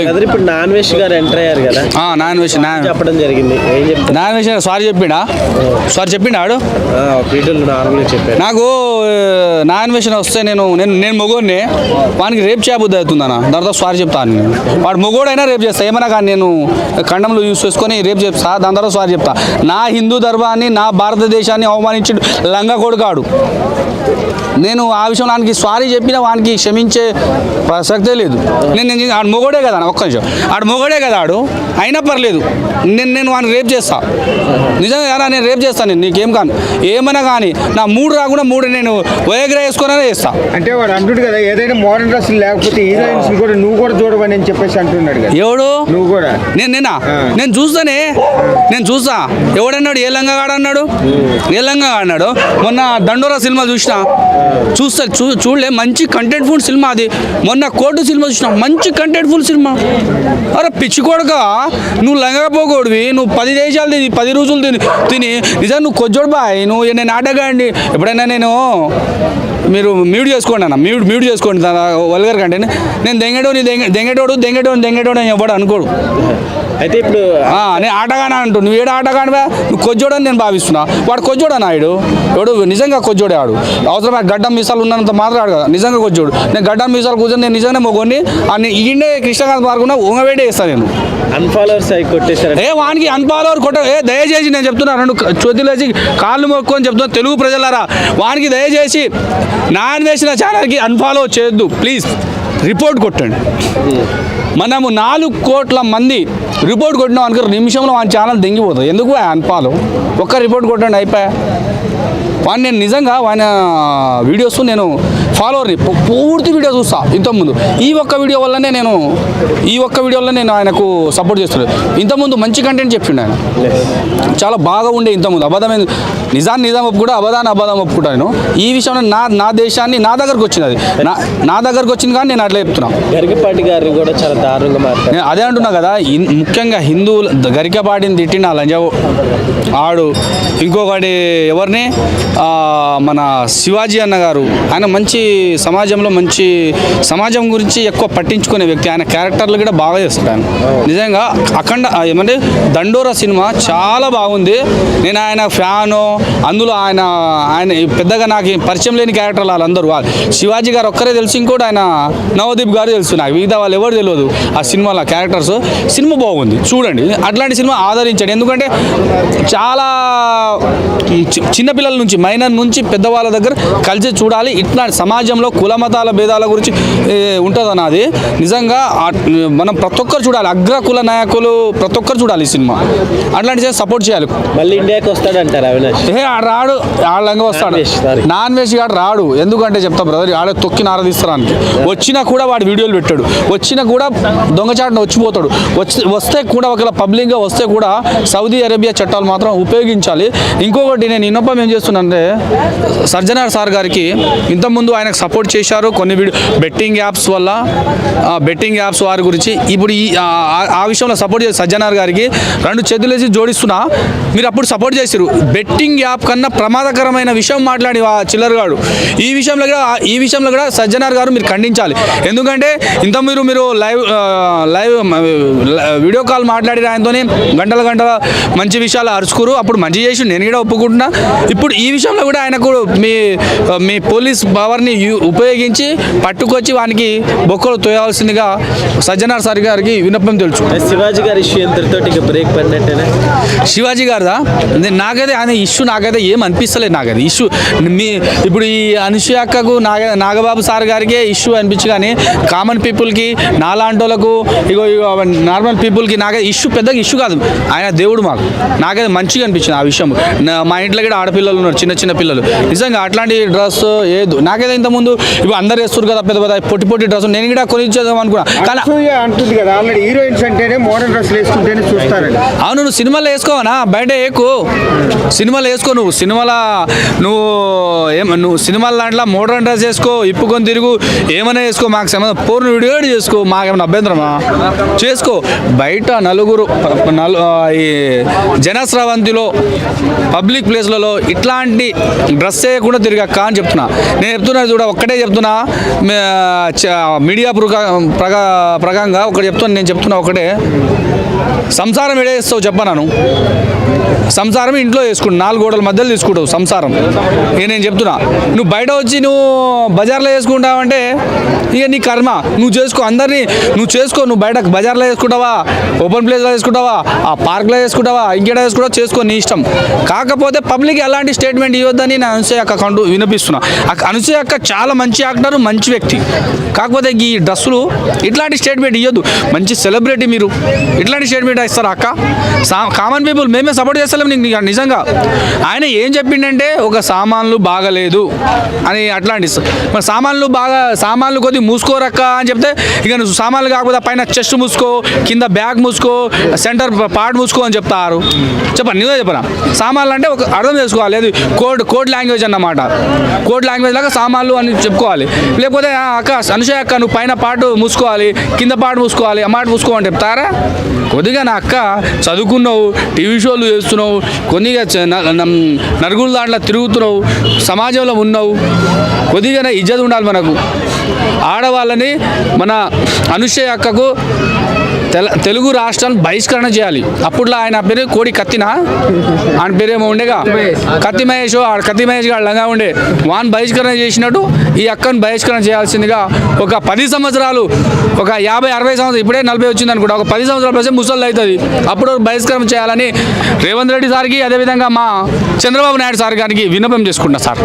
ఇప్పుడు non veg గారు enter అయ్యారు కదా. నాన్ వెజ్ చెప్పడం జరిగింది. ఏం చెప్తారు? నాన్ వెజ్ సారీ చెప్పిండా ఆడు నార్మల్గా చెప్పారు. నాకు నాన్ వెజ్ వస్తే నేను మొగోడిని వానికి రేప్ చేయబుద్ధి అవుతుందన్న. దాంతో సారీ చెప్తాను. నేను వాడు మొగోడైనా రేప్ చేస్తా ఏమైనా కానీ నేను ఖండంలో యూస్ చేసుకొని రేప్ చేస్తా. దాని తర్వాత సారీ చెప్తా. నా హిందూ ధర్మాన్ని నా భారతదేశాన్ని అవమానించి లంగా కొడుకాడు. నేను ఆ విషయంలో వానికి సారీ చెప్పినా వానికి క్షమించే ప్రసక్తే లేదు. నేను ఆడు మొగోడే కదా ఒక్క నిమిషం. ఆడు మొగోడే కదా ఆడు అయినా పర్లేదు. నేను వాడిని రేప్ చేస్తా. నిజంగా కదా నేను రేప్ చేస్తాను. నీకేం కాను ఏమైనా కానీ నా మూడు రాకుండా మూడు నేను వయగ్ర వేసుకునే చేస్తా. అంటే వాడు అంటుడు కదా ఏదైనా మోడర్న్ డ్రెస్సులు లేకపోతే హీరోయిన్స్ కూడా నువ్వు కూడా చూడవని అని చెప్పేసి అంటున్నాడు కదా. ఎవడు? నువ్వు కూడా. నేను చూస్తానే. నేను చూస్తా. ఎవడన్నాడు? ఏ లంగా అన్నాడు? ఏ లంగా అన్నాడు? మొన్న దండోరా సినిమా చూసినా. చూడలే మంచి కంటెంట్ ఫుల్ సినిమా అది. మొన్న కోర్టు సినిమా చూసినా మంచి కంటెంట్ ఫుల్ సినిమా. అరే పిచ్చి కొడక నువ్వు లంగపోకూడవి. నువ్వు 10 దేశాలు తిని 10 రోజులు తిని నిజంగా నువ్వు కొజ్జోడు బాయ్. నువ్వు నేను ఆటగాండి. ఎప్పుడైనా మీరు మ్యూట్ చేసుకోండి అన్న. మ్యూట్ చేసుకోండి వల్గర్ కంటే. నేను దెంగేటోడు అని ఎవడు అనుకోడు. అయితే ఇప్పుడు నేను ఆటగానే అంటూ నువ్వు ఏడు ఆటగానివా? నువ్వు కొజ్జోడని నేను భావిస్తున్నా. వాడు కొజ్జోడా నాయుడు? ఎవడు నిజంగా కొజ్జోడే ఆడు. అవసరం గడ్డం మీసాలు ఉన్నంత మాట్లాడు కదా. నిజంగా కొజ్జోడు. నేను గడ్డం మీసాలు కూర్చొని నేను నిజంగానే మొగొని ఈడే కృష్ణకాంత్ మార్కున్నా ఉంగవేటే వేస్తాను నేను. అన్ఫాలోవర్స్ అయి కొట్టేశారు. వానికి అన్ఫాలోవర్ దయచేసి నేను చెప్తున్నా. 2 చేతులేసి కాళ్ళు మొక్కుని చెప్తున్నా. తెలుగు ప్రజలారా వానికి దయచేసి నాన్ వేసిన ఛానల్కి అన్ఫాలో చేయొద్దు ప్లీజ్. రిపోర్ట్ కొట్టండి. మనము 4 కోట్ల మంది రిపోర్ట్ కొట్టినాం అనుకో నిమిషంలో వాని ఛానల్ దెంగిపోతుంది. ఎందుకు అన్ఫాలో? ఒక్క రిపోర్ట్ కొట్టండి అయిపోయా. వాడిని నేను నిజంగా వాని వీడియోస్ నేను ఫాలోవర్ని పూర్తి వీడియో చూస్తా. ఇంతకుముందు ఈ ఒక్క వీడియో వల్లనే నేను ఆయనకు సపోర్ట్ చేస్తున్నాను. ఇంతకుముందు మంచి కంటెంట్ చెప్పిండు ఆయన. చాలా బాగా ఉండే ఇంతకుముందు. అబద్ధమైన నిజం ఒప్పుకుంటా, అబద్ధం ఒప్పుకుంటాను. ఈ విషయంలో నా దేశాన్ని నా దగ్గరకు వచ్చింది. అది నా దగ్గరకు వచ్చింది కానీ నేను అట్లా చెప్తున్నాను. గరికపాటి గారు కూడా చాలా దారుణంగా మాట్లాడారు. నేను అదే అంటున్నా కదా. ముఖ్యంగా హిందువులు గరికపాటిని తిట్టిన లంజ ఆడు. ఇంకొకటి ఎవరిని మన శివాజీ అన్న గారు. ఆయన మంచి సమాజం గురించి ఎక్కువ పట్టించుకునే వ్యక్తి. ఆయన క్యారెక్టర్లు కూడా బాగా చేస్తాడు ఆయన. నిజంగా అఖండ ఏమంటే దండోరా సినిమా చాలా బాగుంది. నేను ఆయన ఫ్యాను. అందులో ఆయన పెద్దగా నాకు పరిచయం లేని క్యారెక్టర్లు వాళ్ళందరూ. శివాజీ గారు ఒక్కరే తెలుసు. ఇంకోటి ఆయన నవదీప్ గారు తెలుసు. నాకు మిగతా వాళ్ళు ఎవరు తెలియదు ఆ సినిమాలో క్యారెక్టర్స్. సినిమా బాగుంది చూడండి. అట్లాంటి సినిమా ఆదరించండి. ఎందుకంటే చాలా చిన్నపిల్లల నుంచి మైనర్ నుంచి పెద్దవాళ్ళ దగ్గర కలిసి చూడాలి. ఇట్లాంటి సమాజంలో కుల మతాల భేదాల గురించి ఉంటుందన్న. అది నిజంగా మనం ప్రతి ఒక్కరు చూడాలి. అగ్ర కుల నాయకులు ప్రతి ఒక్కరు చూడాలి ఈ సినిమా. అట్లాంటి సపోర్ట్ చేయాలి. మళ్ళీ ఇండియాకి వస్తాడంటారు అవినాష్? రాడు. ఆళ్ళంగా వస్తాడు. నాన్ వెజ్ గాడు రాడు. ఎందుకంటే చెప్తా బ్రదర్, ఆడే తొక్కి నారదీస్తారానికి వచ్చినా కూడా వాడు వీడియోలు పెట్టాడు. వచ్చినా కూడా దొంగచాటున వచ్చిపోతాడు. వస్తే కూడా ఒకవేళ పబ్లిక్గా వస్తే కూడా సౌదీ అరేబియా చట్టాలు మాత్రం ఉపయోగించాలి. ఇంకొకటి నేను ఇన్నొప్పం ఏం చేస్తున్నానంటే సజ్జనార్ సార్ గారికి ఇంతకుముందు ఆయనకు సపోర్ట్ చేశారు కొన్ని బెట్టింగ్ యాప్స్ వారి గురించి. ఇప్పుడు ఆ విషయంలో సపోర్ట్ చేసి సజ్జనార్ గారికి 2 చేతులేసి జోడిస్తున్నా. మీరు అప్పుడు సపోర్ట్ చేశారు. బెట్టింగ్ యాప్ కన్నా ప్రమాదకరమైన విషయం మాట్లాడి చిల్లరగాడు. ఈ విషయంలో కూడా సజ్జనార్ గారు మీరు ఖండించాలి. ఎందుకంటే ఇంత మీరు లైవ్ వీడియో కాల్ మాట్లాడి ఆయనతోనే గంటల మంచి విషయాలు అరుచుకోరు. అప్పుడు మంచి చేసి నేను కూడా ఒప్పుకుంటున్నా. ఇప్పుడు ఈ విషయంలో కూడా ఆయనకు మీ పోలీస్ పవర్ని ఉపయోగించి పట్టుకొచ్చి వానికి బొక్కలు తోయాల్సిందిగా సజ్జనార్ సార్ గారికి విన్నపం తెలుసు. శివాజీ గారి ఇష్యూ ఎంతతో బ్రేక్ పడినట్టేనా? శివాజీ గారిదా నాకైతే ఆయన ఇష్యూ నాకైతే ఏం అనిపిస్తలేదు. నాకైతే ఇష్యూ ఇప్పుడు ఈ అనుషాక్కకు నాగబాబు సార్ గారికే ఇష్యూ అనిపించు. కానీ కామన్ పీపుల్కి నాలాంటోళ్ళకు నార్మల్ పీపుల్కి నాకైతే ఇష్యూ పెద్దగా ఇష్యూ కాదు. ఆయన దేవుడు మాకు. నాకైతే మంచిగా అనిపించింది ఆ విషయం. మా ఇంట్లో కూడా ఆడపిల్లలు ఉన్నారు, చిన్న పిల్లలు. నిజంగా అట్లాంటి డ్రెస్ ఏదో నాకైతే ఇంతకుముందు ఇప్పుడు అందరు వేస్తారు కదా పెద్ద పొట్టి డ్రెస్. నేను కూడా కొనిచ్చేద్దాం అనుకున్నా. కానీ అంటుంది కదా ఆల్రెడీ హీరోయిన్స్ అంటేనే మోడర్న్ డ్రెస్సులు వేసుకుంటేనే చూస్తారండి. అవును, నువ్వు సినిమాలో వేసుకోవనా? బయట సినిమాలో వేసుకో, నువ్వు సినిమాల దాంట్లో మోడర్న్ డ్రెస్ వేసుకో, ఇప్పుకొని తిరుగు, ఏమైనా వేసుకో, మాకు సంబంధం పూర్ణ వీడియో చేసుకో, మాకేమైనా అభ్యంతరమా? చేసుకో. బయట ఈ జనస్రవంతిలో పబ్లిక్ ప్లేస్లలో ఇట్లాంటి డ్రెస్ వేయకుండా తిరగక్క అని చెప్తున్నా. నేను చెప్తున్నా చూడ, ఒక్కటే చెప్తున్నా, మీడియా ప్రకారంగా ఒకటి చెప్తున్నా, నేను చెప్తున్నా ఒకటే, సంసారం ఎడే చేస్తావు చెప్పన్నాను. సంసారం ఇంట్లో వేసుకుంటు 4 గోడల మధ్యలో తీసుకుంటావు సంసారం. ఇక నేను చెప్తున్నా, నువ్వు బయట వచ్చి నువ్వు బజార్లో వేసుకుంటావంటే ఇక నీ కర్మ, నువ్వు చేసుకో, అందరినీ నువ్వు చేసుకో. నువ్వు బయట బజార్లో వేసుకుంటావా, ఓపెన్ ప్లేస్లో వేసుకుంటావా, ఆ పార్క్లో వేసుకుంటావా, ఇంకేడా వేసుకుంటావా, చేసుకో, నీ ఇష్టం. కాకపోతే పబ్లిక్ ఎలాంటి స్టేట్మెంట్ ఇవ్వద్దని నేను అనసూయ అక్క కంటూ వినిపిస్తున్నా. అనసూయ అక్క చాలా మంచి యాక్టర్, మంచి వ్యక్తి. కాకపోతే ఈ డ్రెస్సులు ఇట్లాంటి స్టేట్మెంట్ ఇవ్వద్దు. మంచి సెలబ్రిటీ మీరు, ఇట్లాంటి స్టేట్మెంట్ ఇస్తారా అక్క? కామన్ పీపుల్ మేమే సపోర్ట్ చేస్తలేము నీకు నిజంగా. ఆయన ఏం చెప్పిండంటే ఒక సామాన్లు బాగలేదు అని అట్లాంటి, మరి సామాన్లు కొద్దిగా మూసుకోరక్క అని చెప్తే, ఇక నువ్వు సామాన్లు కాకపోతే పైన చెస్ట్ మూసుకో, కింద బ్యాగ్ మూసుకో, సెంటర్ పార్ట్ మూసుకో అని చెప్తారు. చెప్పండి, నువ్వే చెప్పరా? సామాన్లు అంటే ఒక అర్థం చేసుకోవాలి, అది కోడ్ లాంగ్వేజ్ అన్నమాట. కోడ్ లాంగ్వేజ్ లాగా సామాన్లు అని చెప్పుకోవాలి. లేకపోతే అక్క అనసూయ అక్క నువ్వు పైన పార్ట్ మూసుకోవాలి, కింద పార్ట్ మూసుకోవాలి, ఆ మాట మూసుకో అని చెప్తారా? కొద్దిగా నా అక్క చదువుకున్నావు, టీవీ షోలు చేస్తున్నావు, కొద్దిగా నరుగుల దాంట్లో తిరుగుతున్నావు, సమాజంలో ఉన్నావు, కొద్దిగా ఇజ్జత్ ఉండాలి మనకు. ఆడవాళ్ళని మన అనసూయ అక్కకు తెలుగు రాష్ట్రాన్ని బహిష్కరణ చేయాలి. అప్పుడులో ఆయన పేరు కోడి కత్తినా, ఆయన పేరేమో ఉండేగా, కత్తి మహేష్ లంగా ఉండే, వాన్ బహిష్కరణ చేసినట్టు ఈ అక్కను బహిష్కరణ చేయాల్సిందిగా ఒక 10 సంవత్సరాలు, ఒక 50-60 సంవత్సరాలు, ఇప్పుడే 40 వచ్చింది అనుకుంటా, ఒక 10 సంవత్సరాల ప్రజలు ముసలి అవుతుంది, అప్పుడు బహిష్కరణ చేయాలని రేవంత్ రెడ్డి సార్కి, అదేవిధంగా మా చంద్రబాబు నాయుడు సార్ గారికి విన్నపం చేసుకుంటా సార్.